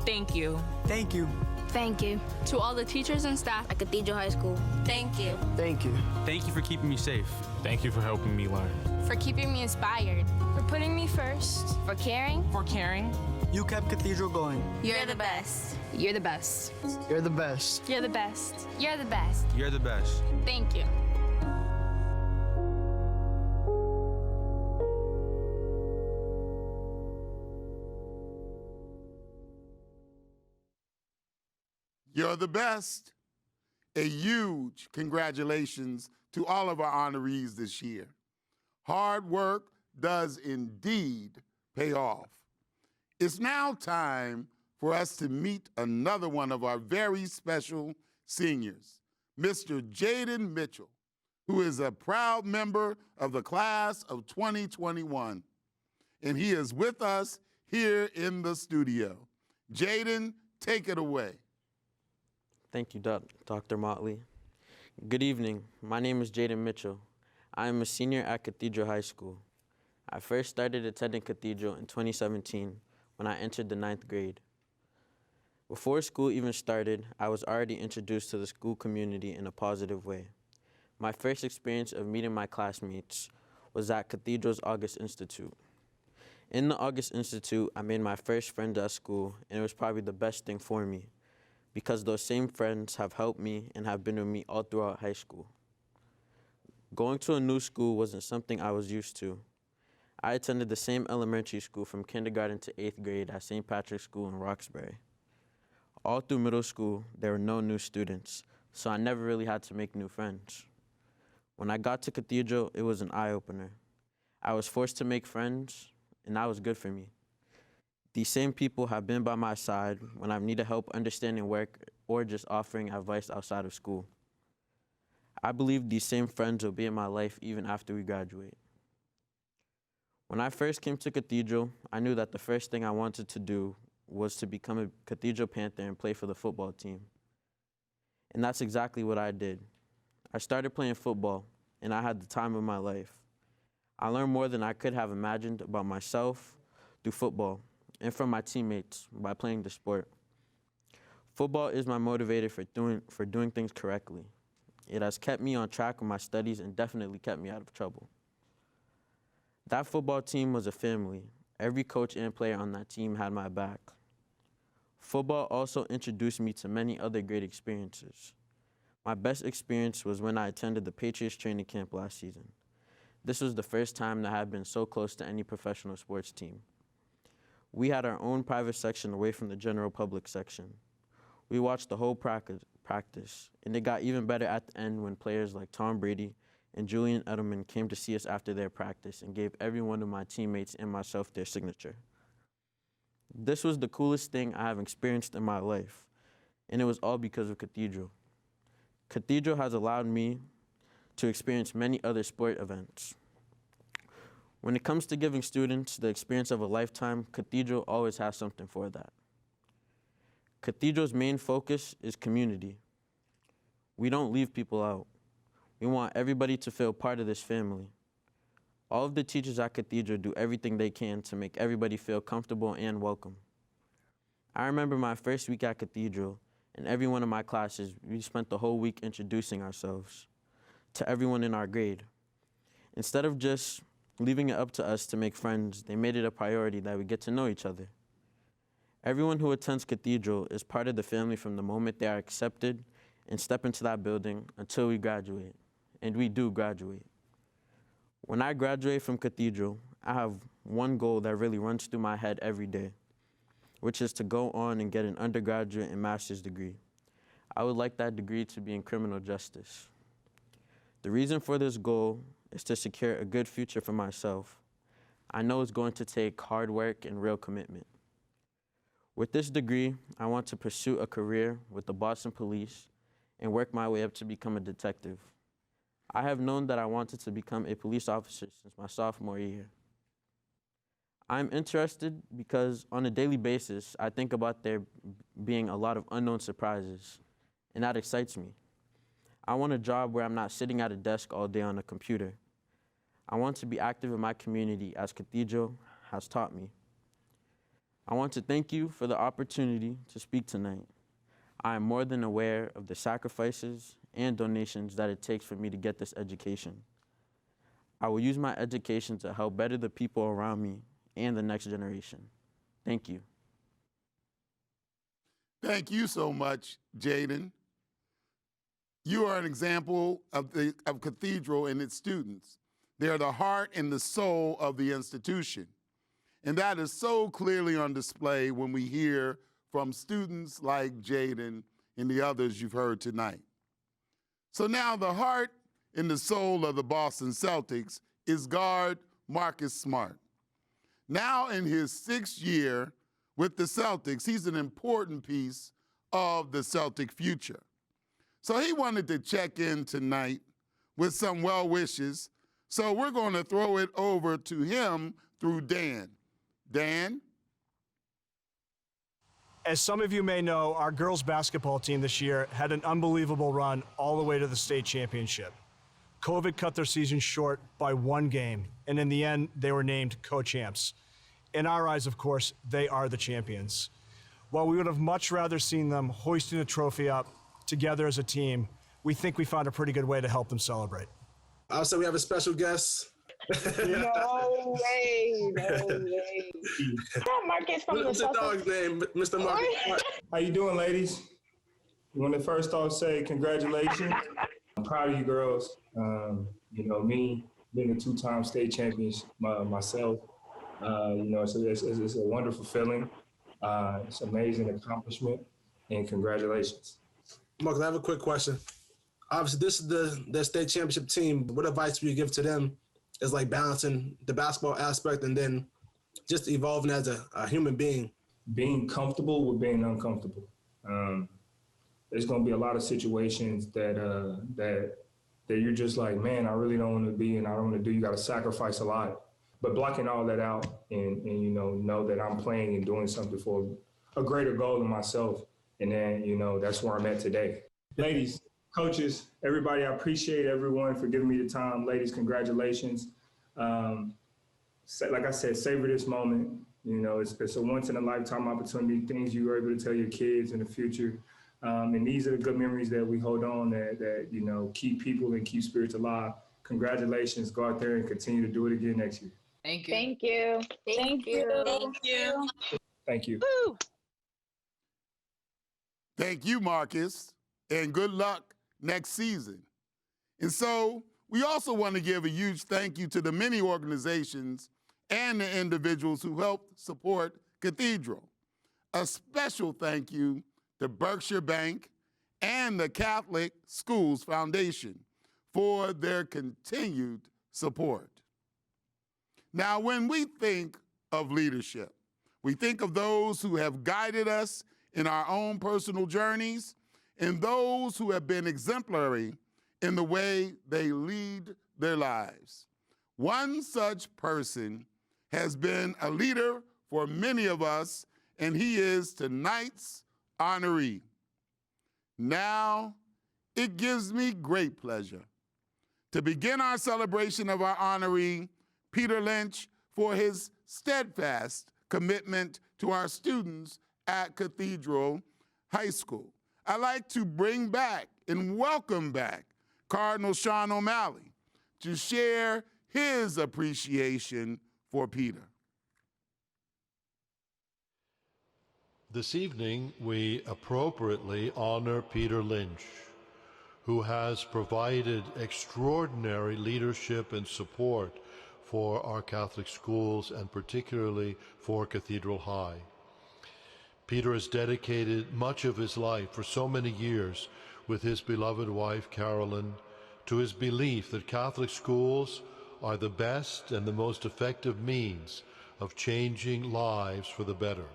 Thank you. Thank you. Thank you. To all the teachers and staff at Cathedral High School, thank you. Thank you. Thank you for keeping me safe. Thank you for helping me learn. For keeping me inspired. For putting me first. For caring. For caring. You kept Cathedral going. You're the best. You're the best. You're the best. You're the best. You're the best. You're the best. Thank you. You're the best. A huge congratulations to all of our honorees this year. Hard work does indeed pay off. It's now time for us to meet another one of our very special seniors, Mr. Jaden Mitchell, who is a proud member of the class of 2021. And he is with us here in the studio. Jaden, take it away. Thank you, Dr. Motley. Good evening. My name is Jaden Mitchell. I am a senior at Cathedral High School. I first started attending Cathedral in 2017 when I entered the 9th grade. Before school even started, I was already introduced to the school community in a positive way. My first experience of meeting my classmates was at Cathedral's August Institute. In the August Institute, I made my first friends at school, and it was probably the best thing for me, because those same friends have helped me and have been with me all throughout high school. Going to a new school wasn't something I was used to. I attended the same elementary school from kindergarten to 8th grade at St. Patrick's School in Roxbury. All through middle school, there were no new students, so I never really had to make new friends. When I got to Cathedral, it was an eye-opener. I was forced to make friends, and that was good for me. These same people have been by my side when I've needed help understanding work or just offering advice outside of school. I believe these same friends will be in my life even after we graduate. When I first came to Cathedral, I knew that the first thing I wanted to do was to become a Cathedral Panther and play for the football team. And that's exactly what I did. I started playing football, and I had the time of my life. I learned more than I could have imagined about myself through football, and from my teammates by playing the sport. Football is my motivator for doing things correctly. It has kept me on track with my studies and definitely kept me out of trouble. That football team was a family. Every coach and player on that team had my back. Football also introduced me to many other great experiences. My best experience was when I attended the Patriots training camp last season. This was the first time that I had been so close to any professional sports team. We had our own private section away from the general public section. We watched the whole practice, and it got even better at the end when players like Tom Brady and Julian Edelman came to see us after their practice and gave every one of my teammates and myself their signature. This was the coolest thing I have experienced in my life, and it was all because of Cathedral. Cathedral has allowed me to experience many other sport events. When it comes to giving students the experience of a lifetime, Cathedral always has something for that. Cathedral's main focus is community. We don't leave people out. We want everybody to feel part of this family. All of the teachers at Cathedral do everything they can to make everybody feel comfortable and welcome. I remember my first week at Cathedral, and every one of my classes, we spent the whole week introducing ourselves to everyone in our grade. Instead of just leaving it up to us to make friends, they made it a priority that we get to know each other. Everyone who attends Cathedral is part of the family from the moment they are accepted and step into that building until we graduate, and we do graduate. When I graduate from Cathedral, I have one goal that really runs through my head every day, which is to go on and get an undergraduate and master's degree. I would like that degree to be in criminal justice. The reason for this goal is to secure a good future for myself. I know it's going to take hard work and real commitment. With this degree, I want to pursue a career with the Boston Police and work my way up to become a detective. I have known that I wanted to become a police officer since my sophomore year. I'm interested because on a daily basis, I think about there being a lot of unknown surprises, and that excites me. I want a job where I'm not sitting at a desk all day on a computer. I want to be active in my community as Cathedral has taught me. I want to thank you for the opportunity to speak tonight. I am more than aware of the sacrifices and donations that it takes for me to get this education. I will use my education to help better the people around me and the next generation. Thank you. Thank you so much, Jaden. You are an example of Cathedral and its students. They are the heart and the soul of the institution. And that is so clearly on display when we hear from students like Jaden and the others you've heard tonight. So now the heart and the soul of the Boston Celtics is guard Marcus Smart. Now in his 6th year with the Celtics, he's an important piece of the Celtic future. So he wanted to check in tonight with some well wishes. So we're going to throw it over to him through Dan. Dan? As some of you may know, our girls basketball team this year had an unbelievable run all the way to the state championship. COVID cut their season short by 1 game, and in the end, they were named co-champs. In our eyes, of course, they are the champions. While we would have much rather seen them hoisting the trophy up together as a team, we think we found a pretty good way to help them celebrate. Also, we have a special guest. No way, no way. Marcus from What's the dog's name, Mr. Marcus? How you doing, ladies? I want to first off say congratulations. I'm proud of you girls. You know, me being a 2-time state champion myself, you know, it's a wonderful feeling. It's an amazing accomplishment, and congratulations. Marcus, I have a quick question. Obviously, this is the state championship team. What advice would you give to them is like balancing the basketball aspect and then just evolving as a human being? Being comfortable with being uncomfortable. There's going to be a lot of situations that you're just like, man, I really don't want to be and I don't want to do. You got to sacrifice a lot. But blocking all that out and you know that I'm playing and doing something for a greater goal than myself. And then, you know, that's where I'm at today. Ladies, coaches, everybody, I appreciate everyone for giving me the time. Ladies, congratulations. Like I said, savor this moment. You know, it's a once-in-a-lifetime opportunity, things you were able to tell your kids in the future. And these are the good memories that we hold on that, you know, keep people and keep spirits alive. Congratulations. Go out there and continue to do it again next year. Thank you. Thank you. Thank you. Thank you. Thank you. Thank you, Marcus, and good luck next season. And so we also want to give a huge thank you to the many organizations and the individuals who helped support Cathedral. A special thank you to Berkshire Bank and the Catholic Schools Foundation for their continued support. Now, when we think of leadership, we think of those who have guided us in our own personal journeys and those who have been exemplary in the way they lead their lives. One such person has been a leader for many of us, and he is tonight's honoree. Now, it gives me great pleasure to begin our celebration of our honoree, Peter Lynch, for his steadfast commitment to our students at Cathedral High School. I'd like to bring back and welcome back Cardinal Sean O'Malley to share his appreciation for Peter. This evening, we appropriately honor Peter Lynch, who has provided extraordinary leadership and support for our Catholic schools and particularly for Cathedral High. Peter has dedicated much of his life for so many years with his beloved wife, Carolyn, to his belief that Catholic schools are the best and the most effective means of changing lives for the better.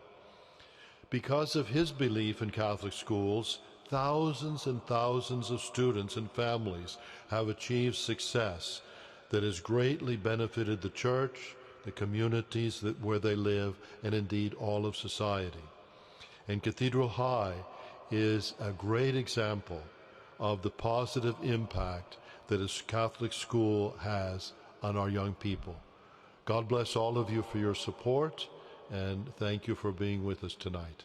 Because of his belief in Catholic schools, thousands and thousands of students and families have achieved success that has greatly benefited the church, the communities where they live, and indeed all of society. And Cathedral High is a great example of the positive impact that a Catholic school has on our young people. God bless all of you for your support, and thank you for being with us tonight.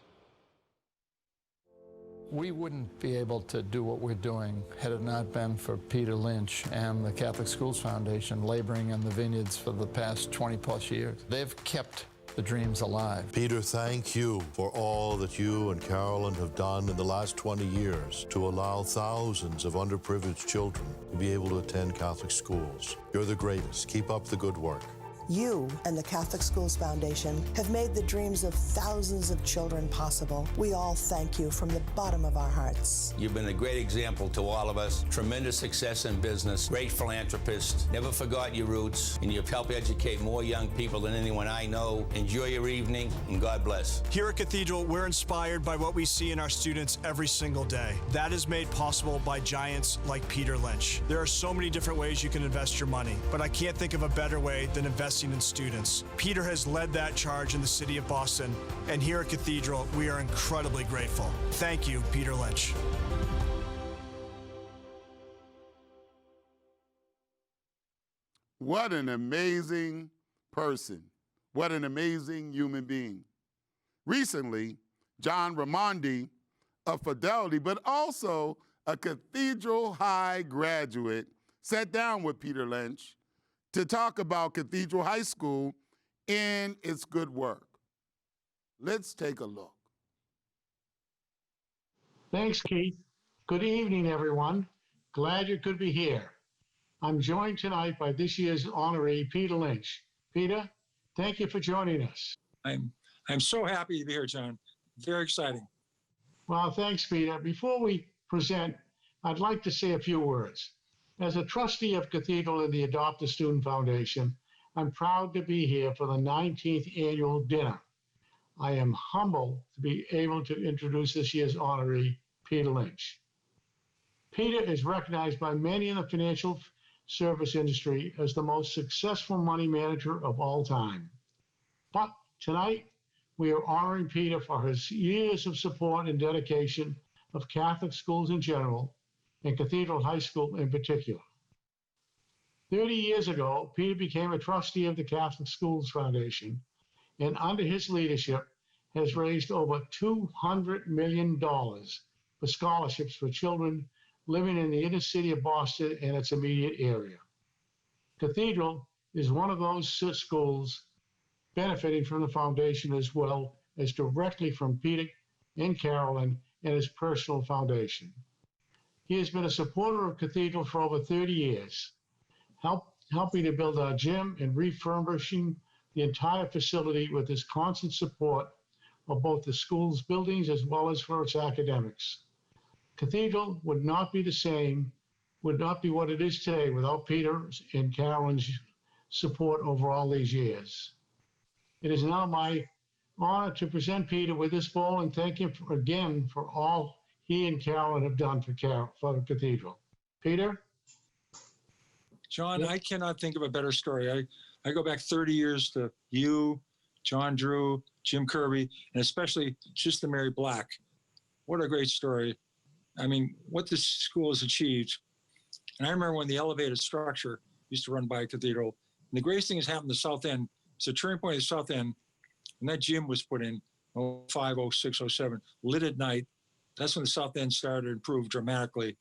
We wouldn't be able to do what we're doing had it not been for Peter Lynch and the Catholic Schools Foundation laboring in the vineyards for the past 20+ years. They've kept the dreams alive. Peter, thank you for all that you and Carolyn have done in the last 20 years to allow thousands of underprivileged children to be able to attend Catholic schools. You're the greatest. Keep up the good work. You and the Catholic Schools Foundation have made the dreams of thousands of children possible. We all thank you from the bottom of our hearts. You've been a great example to all of us. Tremendous success in business, great philanthropist, never forgot your roots, and you've helped educate more young people than anyone I know. Enjoy your evening, and God bless. Here at Cathedral, we're inspired by what we see in our students every single day. That is made possible by giants like Peter Lynch. There are so many different ways you can invest your money, but I can't think of a better way than investing in students. Peter has led that charge in the city of Boston, and here at Cathedral, we are incredibly grateful. Thank you, Peter Lynch. What an amazing person. What an amazing human being. Recently, John Raimondi, a Fidelity, but also a Cathedral High graduate, sat down with Peter Lynch to talk about Cathedral High School and its good work. Let's take a look. Thanks, Keith. Good evening, everyone. Glad you could be here. I'm joined tonight by this year's honoree, Peter Lynch. Peter, thank you for joining us. I'm so happy to be here, John. Very exciting. Well, thanks, Peter. Before we present, I'd like to say a few words. As a trustee of Cathedral and the Adopt a Student Foundation, I'm proud to be here for the 19th annual dinner. I am humbled to be able to introduce this year's honoree, Peter Lynch. Peter is recognized by many in the financial service industry as the most successful money manager of all time. But tonight, we are honoring Peter for his years of support and dedication of Catholic schools in general, and Cathedral High School in particular. 30 years ago, Peter became a trustee of the Catholic Schools Foundation, and under his leadership has raised over $200 million for scholarships for children living in the inner city of Boston and its immediate area. Cathedral is one of those schools benefiting from the foundation as well as directly from Peter and Carolyn and his personal foundation. He has been a supporter of Cathedral for over 30 years, helping to build our gym and refurbishing the entire facility with his constant support of both the school's buildings as well as for its academics. Cathedral would not be the same, would not be what it is today without Peter and Carolyn's support over all these years. It is now my honor to present Peter with this ball and thank him again for all he and Carolyn have done for the Cathedral. Peter? John, I cannot think of a better story. I go back 30 years to you, John Drew, Jim Kirby, and especially Sister Mary Black. What a great story. I mean, what this school has achieved. And I remember when the elevated structure used to run by Cathedral. And the greatest thing has happened to South End. It's a turning point at South End. When that gym was put in, 05, 06, 07, lit at night, that's when the South End started to improve dramatically.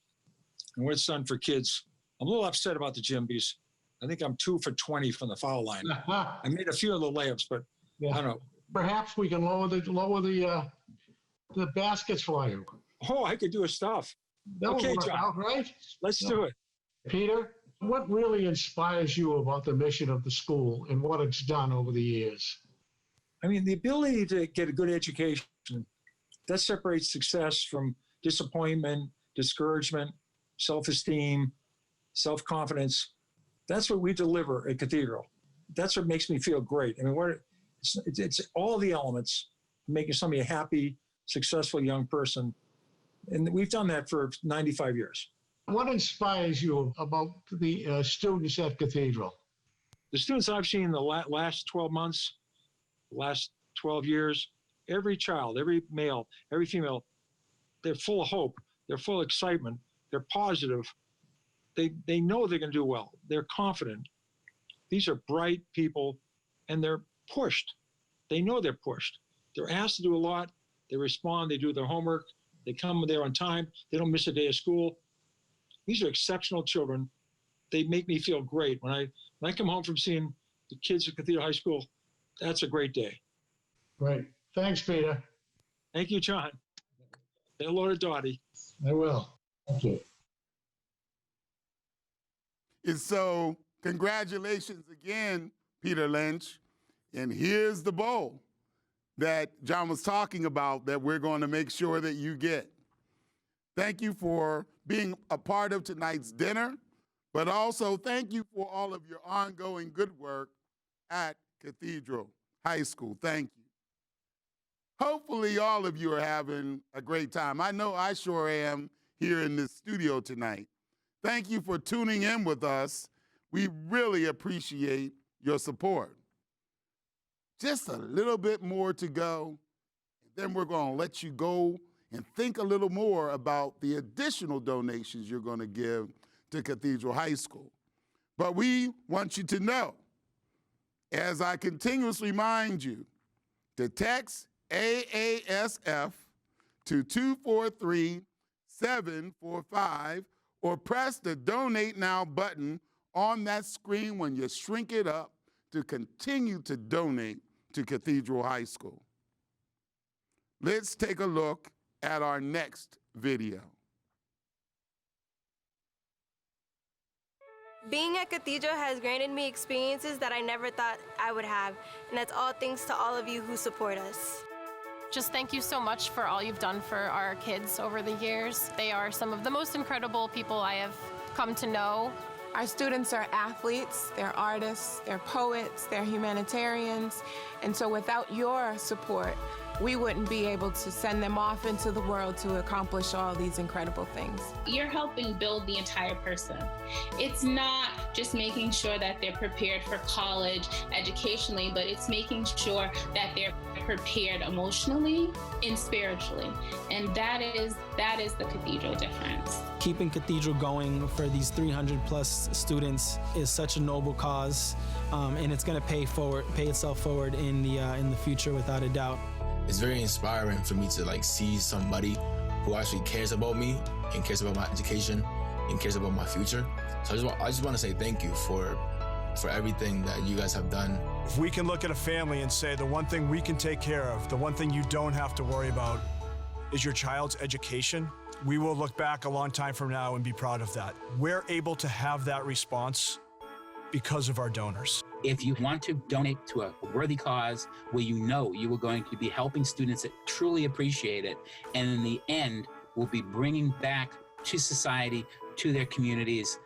And what it's done for kids, I'm a little upset about the gym because I think I'm 2 for 20 from the foul line. I made a few of the layups, but I don't know. Perhaps we can lower the baskets for you. Oh, I could do a stuff. That Okay, would work John. out, right? Let's do it. Peter, what really inspires you about the mission of the school and what it's done over the years? I mean, the ability to get a good education, that separates success from disappointment, discouragement, self-esteem, self-confidence. That's what we deliver at Cathedral. That's what makes me feel great. I mean, it's all the elements making somebody a happy, successful young person. And we've done that for 95 years. What inspires you about the students at Cathedral? The students I've seen in the last 12 months, last 12 years, every child, every male, every female, they're full of hope. They're full of excitement. They're positive. They know they're going to do well. They're confident. These are bright people, and they're pushed. They know they're pushed. They're asked to do a lot. They respond. They do their homework. They come there on time. They don't miss a day of school. These are exceptional children. They make me feel great. When I come home from seeing the kids at Cathedral High School, that's a great day. Great. Thanks, Peter. Thank you, John. Say hello to Dottie. I will. Thank you. And so, congratulations again, Peter Lynch. And here's the bowl that John was talking about that we're going to make sure that you get. Thank you for being a part of tonight's dinner, but also thank you for all of your ongoing good work at Cathedral High School. Thank you. Hopefully all of you are having a great time. I know I sure am here in this studio tonight. Thank you for tuning in with us. We really appreciate your support. Just a little bit more to go, and then we're going to let you go and think a little more about the additional donations you're going to give to Cathedral High School. But we want you to know, as I continuously remind you, to text AASF to 243-745 or press the Donate Now button on that screen when you shrink it up to continue to donate to Cathedral High School. Let's take a look at our next video. Being at Cathedral has granted me experiences that I never thought I would have, and that's all thanks to all of you who support us. Just thank you so much for all you've done for our kids over the years. They are some of the most incredible people I have come to know. Our students are athletes, they're artists, they're poets, they're humanitarians, and so without your support, we wouldn't be able to send them off into the world to accomplish all these incredible things. You're helping build the entire person. It's not just making sure that they're prepared for college educationally, but it's making sure that they're prepared emotionally and spiritually. And that is the Cathedral difference. Keeping Cathedral going for these 300 plus students is such a noble cause, and it's going to pay itself forward in the future without a doubt. It's very inspiring for me to see somebody who actually cares about me and cares about my education and cares about my future. So I just want to say thank you for for everything that you guys have done. If we can look at a family and say the one thing we can take care of, the one thing you don't have to worry about is your child's education, we will look back a long time from now and be proud of that. We're able to have that response because of our donors. If you want to donate to a worthy cause where you know you are going to be helping students that truly appreciate it, and in the end will be bringing back to society, to their communities,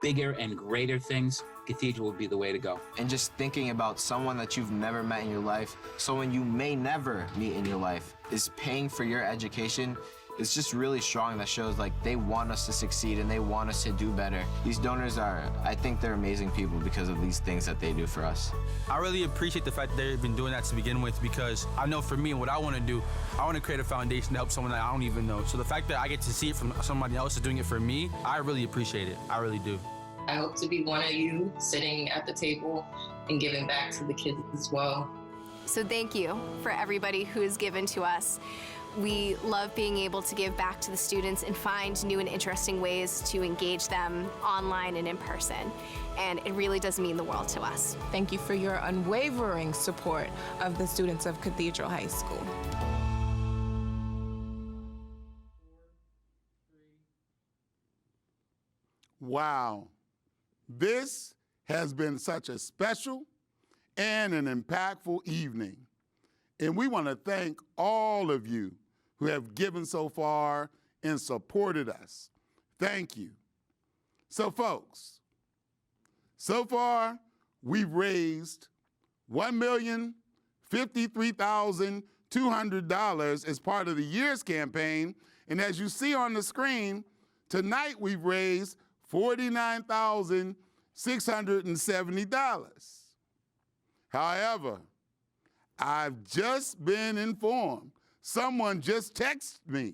bigger and greater things, Cathedral would be the way to go. And just thinking about someone that you've never met in your life, someone you may never meet in your life, is paying for your education, it's just really strong. That shows like they want us to succeed and they want us to do better. These donors I think they're amazing people because of these things that they do for us. I really appreciate the fact that they've been doing that to begin with, because I know for me, what I want to do, I want to create a foundation to help someone that I don't even know. So the fact that I get to see it from somebody else is doing it for me, I really appreciate it. I really do. I hope to be one of you sitting at the table and giving back to the kids as well. So thank you for everybody who has given to us. We love being able to give back to the students and find new and interesting ways to engage them online and in person. And it really does mean the world to us. Thank you for your unwavering support of the students of Cathedral High School. Wow. This has been such a special and an impactful evening. And we want to thank all of you who have given so far and supported us. Thank you. So folks, so far we've raised $1,053,200 as part of the year's campaign. And as you see on the screen, tonight we've raised $49,670. However, I've just been informed, someone just texted me.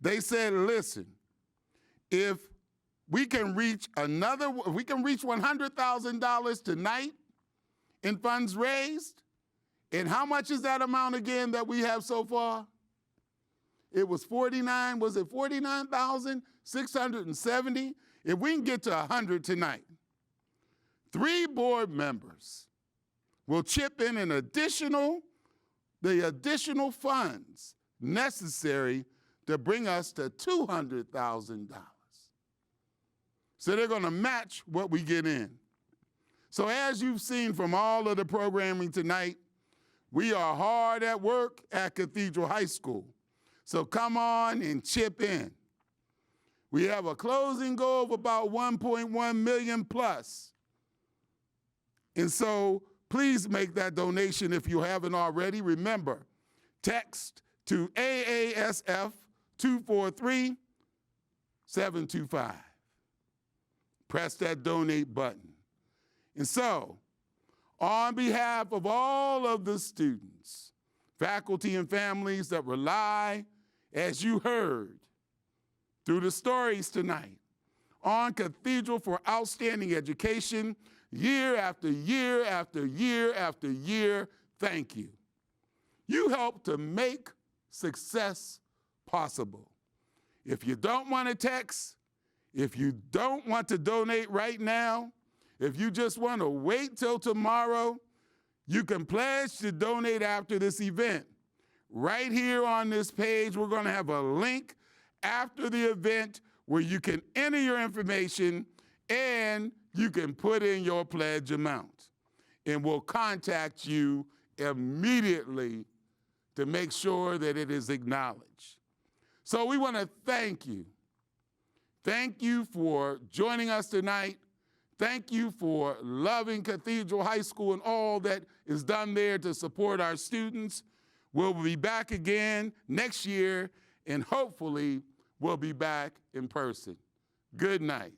They said, listen, if we can reach $100,000 tonight in funds raised, and how much is that amount again that we have so far? It was 49,670? If we can get to 100 tonight, 3 board members will chip in the additional funds necessary to bring us to $200,000. So they're going to match what we get in. So as you've seen from all of the programming tonight, we are hard at work at Cathedral High School. So come on and chip in. We have a closing goal of about 1.1 million plus. And so please make that donation if you haven't already. Remember, text to AASF 243-725. Press that donate button. And so, on behalf of all of the students, faculty, and families that rely, as you heard through the stories tonight, on Cathedral for outstanding education, year after year after year after year, thank you. You help to make success possible. If you don't want to text, if you don't want to donate right now, if you just want to wait till tomorrow, you can pledge to donate after this event. Right here on this page, we're going to have a link after the event where you can enter your information and you can put in your pledge amount. And we'll contact you immediately to make sure that it is acknowledged. So we want to thank you. Thank you for joining us tonight. Thank you for loving Cathedral High School and all that is done there to support our students. We'll be back again next year, and hopefully we'll be back in person. Good night.